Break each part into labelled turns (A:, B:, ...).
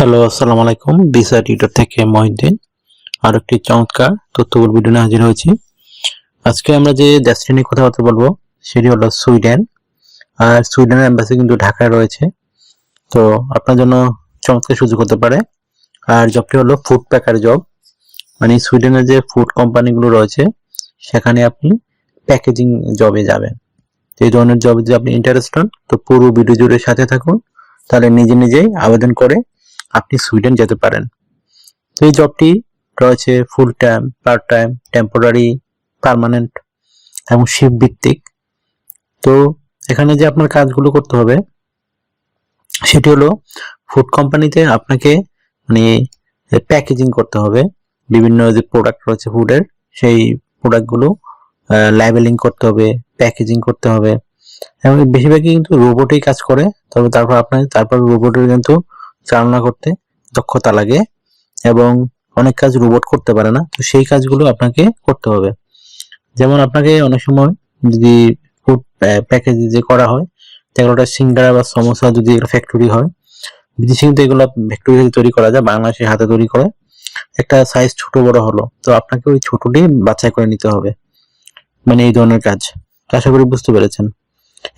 A: Hello, আসসালামু আলাইকুম। Visa tutor থেকে মহিউদ্দিন আর একটি চমৎকার তথ্যবহুল ভিডিও নিয়ে হাজির হয়েছি। আজকে আমরা যে দেশটি নিয়ে কথাবার্তা বলবো সেটি হলো সুইডেন। আর সুইডেনের এম্বাসি কিন্তু ঢাকায় রয়েছে, তো আপনার জন্য চমৎকার সুযোগ হতে পারে। আর জবটি হলো ফুড প্যাকার জব, মানে সুইডেনের যে ফুড কোম্পানিগুলো রয়েছে সেখানে আপনি প্যাকেজিং জবে যাবেন। এই ধরনের জবে যদি আপনি ইন্টারেস্ট হন তো পুরো ভিডিও জুড়ে সাথে থাকুন, তাহলে নিজে নিজেই আবেদন করে আপনি সুইডেন যেতে পারেন। তো এই জবটি রয়েছে full time, part time, temporary, permanent এবং শিফট ভিত্তিক। তো এখানে যে আপনার কাজগুলো করতে হবে সেটি হলো ফুড কোম্পানিতে আপনাকে মানে প্যাকেজিং করতে হবে। বিভিন্ন যে প্রোডাক্ট রয়েছে ফুডের, সেই প্রোডাক্টগুলো লেবেলিং করতে হবে, প্যাকেজিং করতে হবে। এবং বেশিরভাগই কিন্তু রোবটই কাজ করে, তবে তারপর রোবটের কিন্তু চালনা করতে দক্ষতা লাগে এবং অনেক কাজ রোবট করতে পারে না, তো সেই কাজগুলো আপনাকে করতে হবে। যেমন আপনাকে অনেক সময় যদি ফুড প্যাকেজ যে করা হয়, যেগুলোটা সিঙ্গারা বা সমোসা যদি ফ্যাক্টরি হয়, বিদেশে কিন্তু এগুলো ফ্যাক্টরি তৈরি করা যায়, বাংলাদেশে হাতে তৈরি করে। একটা সাইজ ছোট বড় হলো, তো আপনাকে ওই ছোটটি বাছাই করে নিতে হবে, মানে এই ধরনের কাজ। আশা করি বুঝতে পেরেছেন।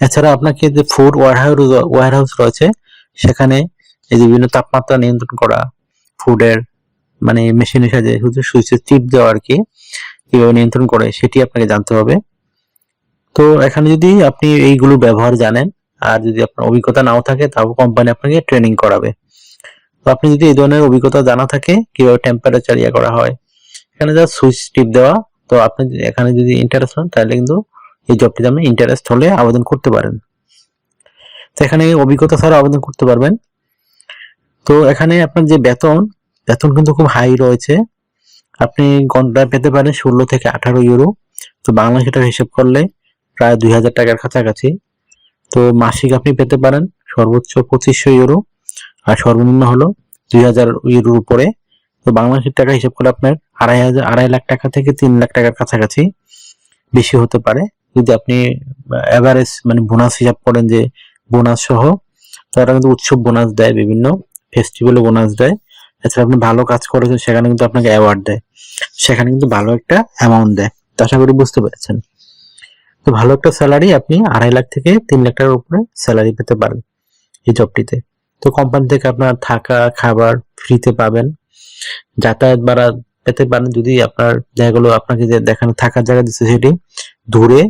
A: এছাড়া আপনাকে যে ফুড ওয়্যারহাউস রয়েছে সেখানে এই যে বিভিন্ন তাপমাত্রা নিয়ন্ত্রণ করা, ফুডের মানে মেশিনের সাহায্যে শুধু সুইচে টিপ দেওয়া আর কি, কিভাবে নিয়ন্ত্রণ করে সেটি আপনাকে জানতে হবে। তো এখানে যদি আপনি এইগুলো ব্যবহার জানেন আর যদি আপনার অভিজ্ঞতা নাও থাকে, তাও কোম্পানি আপনাকে ট্রেনিং করাবে। তো আপনি যদি এই ধরনের অভিজ্ঞতা জানা থাকে কিভাবে টেম্পারেচার করা হয়, এখানে যা সুইচ টিপ দেওয়া, তো আপনি এখানে যদি ইন্টারেস্ট হন তাহলে কিন্তু এই জবটিতে আপনি ইন্টারেস্ট হলে আবেদন করতে পারেন। তো এখানে অভিজ্ঞতা ছাড়া আবেদন করতে পারবেন। তো এখানে আপনার যে বেতন কিন্তু খুব হাই রয়েছে। আপনি ঘন্টায় পেতে পারেন 16 থেকে 18 ইউরো। তো বাংলাদেশে টাকা হিসেব করলে প্রায় 2000 টাকার কাছাকাছি। তো মাসিক আপনি পেতে পারেন সর্বোচ্চ 2500 ইউরো আর সর্বনিম্ন হলো 2000 ইউরোর উপরে। তো বাংলাদেশের টাকা হিসেব করে আপনার 2.5 লাখ টাকা থেকে 3 লাখ টাকার কাছাকাছি বেশি হতে পারে যদি আপনি এভারেজ মানে বোনাস হিসাব করেন, যে বোনাস সহ। তারা কিন্তু উৎসব বোনাস দেয়, বিভিন্ন ফেস্টিভ্যালে বোনাস দেয়। এছাড়া আপনি ভালো কাজ করেছেন সেখানে কিন্তু আপনাকে অ্যাওয়ার্ড দেয়, সেখানে কিন্তু ভালো একটা অ্যামাউন্ট দেয়। তো আশা করি বুঝতে পেরেছেন। তো ভালো একটা স্যালারি, আপনি 2.5 লাখ থেকে 3 লাখ টাকার উপরে স্যালারি পেতে পারেন এই জবটিতে। তো কোম্পানি থেকে আপনার থাকা খাবার ফ্রিতে পাবেন, যাতায়াত ভাড়া পেতে পারেন যদি আপনার জায়গাগুলো আপনাকে যে দেখানো থাকার জায়গা দিচ্ছে সেটি দূরে,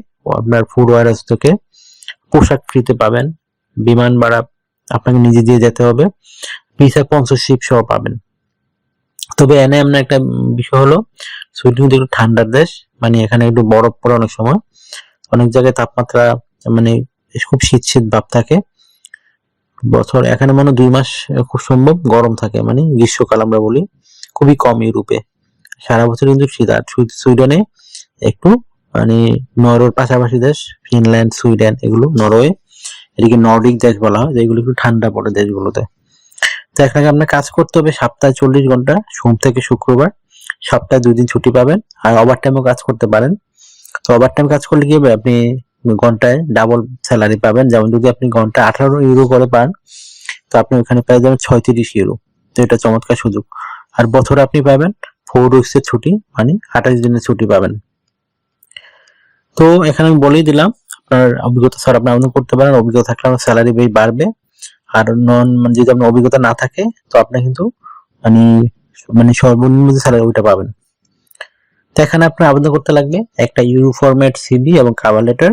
A: আপনার ফুড ওয়্যারহাউস থেকে পোশাক ফ্রিতে পাবেন, বিমান ভাড়া আপনাকে নিজে দিয়ে যেতে হবে, ভিসা স্পন্সরশিপ সহ পাবেন। তবে এনে এমন একটা বিষয় হলো, সুইডেন কিন্তু একটু ঠান্ডার দেশ, মানে এখানে একটু বরফ পড়ে অনেক সময়, অনেক জায়গায় তাপমাত্রা মানে খুব শীত শীত ভাব থাকে। বছর এখানে মনে 2 মাস খুব সম্ভব গরম থাকে, মানে গ্রীষ্মকাল আমরা বলি, খুবই কম ইউরোপে। সারা বছর কিন্তু শীত। আর সুইডেনে একটু মানে নরওয়ের পাশাপাশি দেশ, ফিনল্যান্ড, সুইডেন, এগুলো নরওয়ে, এদিকে নর্ডিক দেশ বলা হয়, যেগুলো একটু ঠান্ডা পড়ে দেশগুলোতে। তো এখানে আপনার কাজ করতে হবে সপ্তাহে 40 ঘন্টা, সোম থেকে শুক্রবার, সপ্তাহে 2 দিন ছুটি পাবেন। আর ওভার টাইমও কাজ করতে পারেন। তো ওভার টাইম কাজ করলে কি হবে, আপনি ঘন্টায় ডাবল স্যালারি পাবেন। যেমন যদি আপনি ঘন্টায় 18 ইউরো করে পান, তো আপনি ওখানে পেয়ে যাবেন 36 ইউরো। তো এটা চমৎকার সুযোগ। আর বছরে আপনি পাবেন 4 উইকসের ছুটি, মানে 28 দিনের ছুটি পাবেন। তো এখানে আমি বলেই দিলাম, আপনার অভিজ্ঞতা স্যার আপনি আবেদন করতে পারেন। অভিজ্ঞতা থাকলে আপনার স্যালারি বেশ বাড়বে। আর মানে যদি আপনার অভিজ্ঞতা না থাকে তো আপনি কিন্তু মানে সর্বনিম্ন যে স্যালারি ওইটা পাবেন। তো এখানে আপনার আবেদন করতে লাগবে একটা ইউরো ফরম্যাট সিভি এবং কভার লেটার।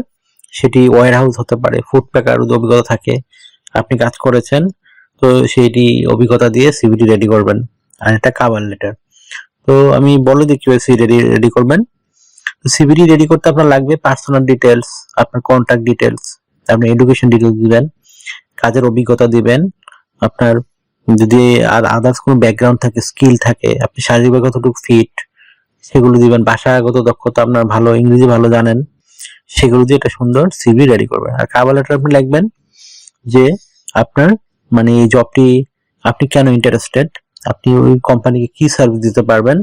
A: সেটি ওয়্যারহাউস হতে পারে, ফুড প্যাকার অভিজ্ঞতা থাকে, আপনি কাজ করেছেন, তো সেইটি অভিজ্ঞতা দিয়ে সিভিটি রেডি করবেন। আর একটা কভার লেটার। তো আমি বলে দিই কিভাবে সিভি রেডি করবেন। সিভিটি রেডি করতে আপনার লাগবে পার্সোনাল ডিটেলস, আপনার কন্ট্যাক্ট ডিটেলস, আপনি এডুকেশন ডিটেলস দিবেন, কাজের অভিজ্ঞতা দিবেন, আপনার যদি আর আদার্স কোনো ব্যাকগ্রাউন্ড থাকে, স্কিল থাকে, আপনি শারীরিকভাবে কতটুকু ফিট সেগুলো দিবেন। ভাষাগত দক্ষতা আপনার ভালো, ইংরেজি ভালো জানেন, সেগুলো দিয়ে একটা সুন্দর সিভি রেডি করবেন। আর কভার লেটার আপনি লিখবেন যে আপনার মানে এই জবটি আপনি কেন ইন্টারেস্টেড, আপনি ওই কোম্পানিকে কি সার্ভিস দিতে পারবেন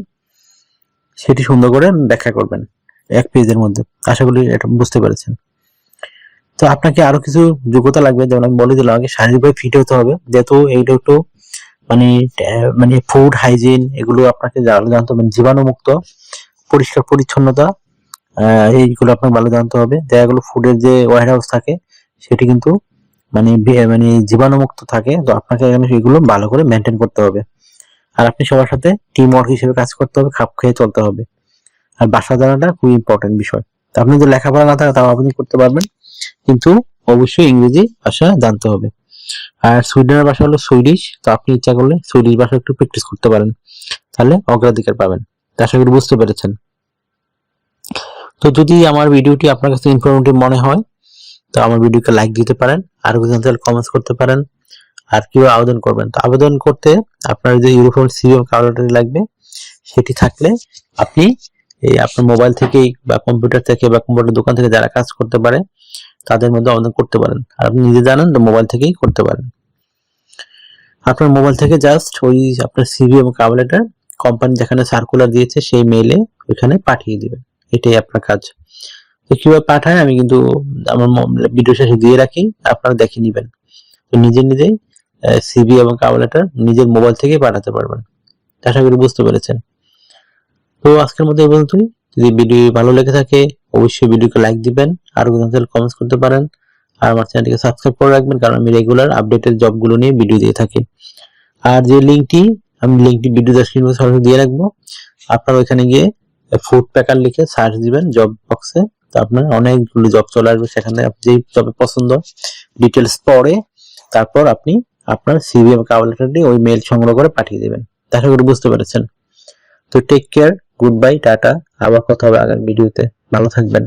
A: সেটি সুন্দর করে ব্যাখ্যা করবেন 1 পেজের মধ্যে। আশা করি এটা বুঝতে পেরেছেন। তো আপনাকে আরো কিছু যোগ্যতা লাগবে, যেমন আমি বলে দিলাম, আগে শারীরিকভাবে ফিট হতে হবে, যেহেতু এইটা একটু মানে ফুড হাইজিন এগুলো আপনাকে জানতে হবে, জীবাণুমুক্ত পরিষ্কার পরিচ্ছন্নতা এইগুলো আপনাকে ভালো জানতে হবে। দেখা গেলো ফুডের যে ওয়্যার হাউস থাকে সেটি কিন্তু মানে জীবাণুমুক্ত থাকে, তো আপনাকে এখানে সেগুলো ভালো করে মেনটেন করতে হবে। আর আপনি সবার সাথে টিম ওয়ার্ক হিসেবে কাজ করতে হবে, খাপ খেয়ে চলতে হবে। আর বাসা জানাটা খুব ইম্পর্টেন্ট বিষয়। তো আপনি যদি লেখাপড়া না থাকে তাও আপনি করতে পারবেন, কিন্তু অবশ্যই ইংরেজি ভাষা জানতে হবে। আর সুইডেনের ভাষা হলো সুইডিশ, তো আপনি ইচ্ছা করলে সুইডিশ ভাষা একটু প্র্যাকটিস করতে পারেন, তাহলে অগ্রাধিকার পাবেন। আশা করি বুঝতে পেরেছেন। তো যদি আমার ভিডিওটি আপনার কাছে ইনফরমেটিভ মনে হয় তো আমার ভিডিওকে লাইক দিতে পারেন, আর কমেন্টস করতে পারেন। আর কিভাবে আবেদন করবেন, তো আবেদন করতে আপনার যে ইউরোফোন সিরিয়াল কার্ডটি লাগবে, সেটি থাকলে আপনি আপনার মোবাইল থেকেই বা কম্পিউটার থেকে বা কম্পিউটার দোকান থেকে যারা কাজ করতে পারে তাদের মধ্যে আবেদন করতে পারেন। আর আপনি নিজে জানেন তো মোবাইল থেকেই করতে পারেন। আপনার মোবাইল থেকে জাস্ট ওই আপনার সিভি এবং কভার লেটার কোম্পানি যেখানে সার্কুলার দিয়েছে সেই মেইলে ওইখানে পাঠিয়ে দিবেন, এটাই আপনার কাজ। তো কিভাবে পাঠায় আমি কিন্তু আমার ভিডিও শেষে দিয়ে রাখি, আপনারা দেখে নেবেন। তো নিজেই সিভি এবং কভার লেটার নিজের মোবাইল থেকেই পাঠাতে পারবেন। আশা করি বুঝতে পেরেছেন। তো আজকের মতো এই পর্যন্তই। যদি ভিডিও ভালো লেগে থাকে অবশ্যই ভিডিওকে লাইক দিবেন, আর কমেন্টস করতে পারেন, আর আমার চ্যানেলটিকে সাবস্ক্রাইব করে রাখবেন, কারণ আমি রেগুলার আপডেটেড জবগুলো নিয়ে ভিডিও দিয়ে থাকি। আর যে লিঙ্কটি ভিডিও ডেসক্রিপশনে সরাসরি দিয়ে রাখবো, আপনারা ওইখানে গিয়ে ফুড প্যাকার লিখে সার্চ দিবেন জব বক্সে, তো আপনার অনেকগুলো জব চলে আসবে। সেখানে যেই জবে পছন্দ ডিটেলস পড়ে তারপর আপনি আপনার সিভি এবং কভার লেটারটি ওই মেইল সংগ্রহ করে পাঠিয়ে দিবেন। আশা করি বুঝতে পেরেছেন। তো take care, good bye, tata. আবার কথা হবে আগামী ভিডিওতে। ভালো থাকবেন।